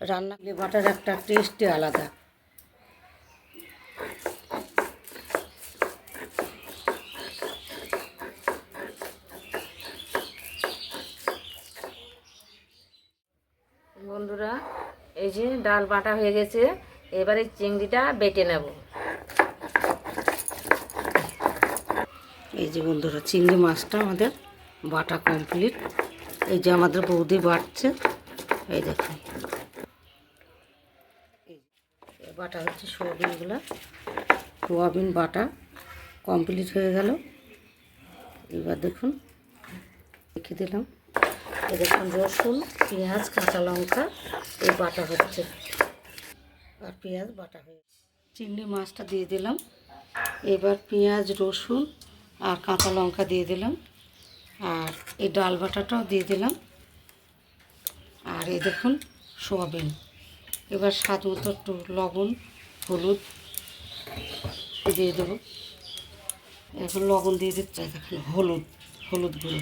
রান্না করলে বাটার একটা টেস্টই আলাদা। বন্ধুরা, এই যে ডাল বাটা হয়ে গেছে, এবারে চিংড়িটা বেটে নেব। এই যে বন্ধুরা, চিংড়ি মাছটা আমাদের বাটা কমপ্লিট। এই যে আমাদের বৌদি বাটছে, এই দেখুন বাটা হচ্ছে সোয়াবিনগুলো। সোয়াবিন বাটা কমপ্লিট হয়ে গেল। এবার দেখুন রেখে দিলাম। এই দেখুন রসুন, পেঁয়াজ, কাঁচা লঙ্কা এই বাটা হচ্ছে, আর পেঁয়াজ বাটা হয়ে চিংড়ি মাছটা দিয়ে দিলাম। এবার পেঁয়াজ, রসুন আর কাঁচা লঙ্কা দিয়ে দিলাম, আর এই ডাল বাটাটাও দিয়ে দিলাম, আর এই দেখুন সোয়াবিন। এবার স্বাদ মতো একটু লবণ, হলুদ দিয়ে দেবো। এখন লবণ দিয়ে দিচ্ছে, দেখুন হলুদ গুঁড়ো।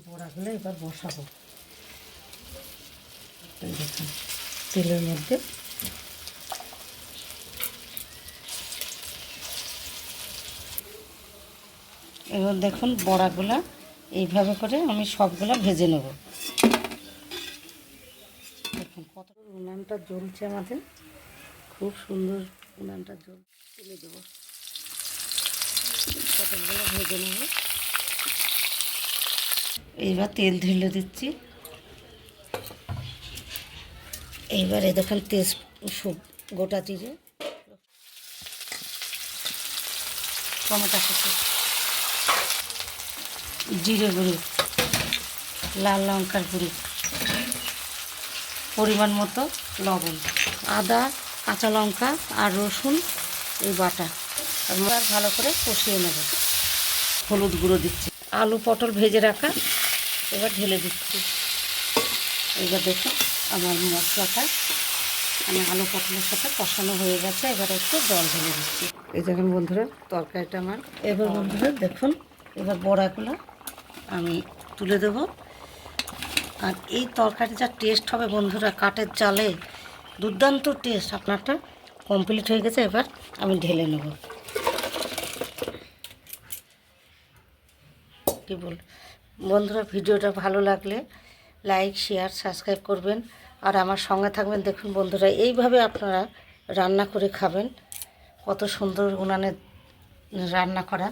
বড়াগুলো এবার বসাবো। এই দেখুন তেলের মধ্যে এবার দেখুন বড়াগুলা এইভাবে করে আমি সবগুলা ভেজে নেব। দেখুন কত উনানটা জ্বলছে আমাদের, খুব সুন্দর উনানটা তুলে দেবো। পটলগুলো ভেজে নেব। এইবার তেল ঢেলে দিচ্ছি। এইবারে দেখুন তেজ, গোটা জিরে, টমেটো কুচি, জিরে গুঁড়ি, লাল লঙ্কার গুঁড়ি, পরিমাণ মতো লবণ, আদা, কাঁচা লঙ্কা আর রসুন এই বাটা আর ভালো করে কষিয়ে নেব। হলুদ গুঁড়ো দিচ্ছি, আলু পটল ভেজে রাখা এবার ঢেলে দিচ্ছি। এবার দেখুন আমার মশলাটা আমি আলু পটলের সাথে কষানো হয়ে গেছে। এবার একটু জল ঢেলে দিচ্ছি। এই দেখুন বন্ধুরা তরকারিটা আমার। এবার বন্ধুরা দেখুন, এবার বড়াগুলো আমি তুলে দেব। আর এই তরকারি যা টেস্ট হবে বন্ধুরা, কাঠের জালে দুর্দান্ত টেস্ট। আপনারটা কমপ্লিট হয়ে গেছে, এবার আমি ঢেলে নেব। কী বল বন্ধুরা, ভিডিওটা ভালো লাগলে লাইক, শেয়ার, সাবস্ক্রাইব করবেন আর আমার সঙ্গে থাকবেন। দেখুন বন্ধুরা, এইভাবে আপনারা রান্না করে খাবেন। কত সুন্দর উনানে রান্না করা।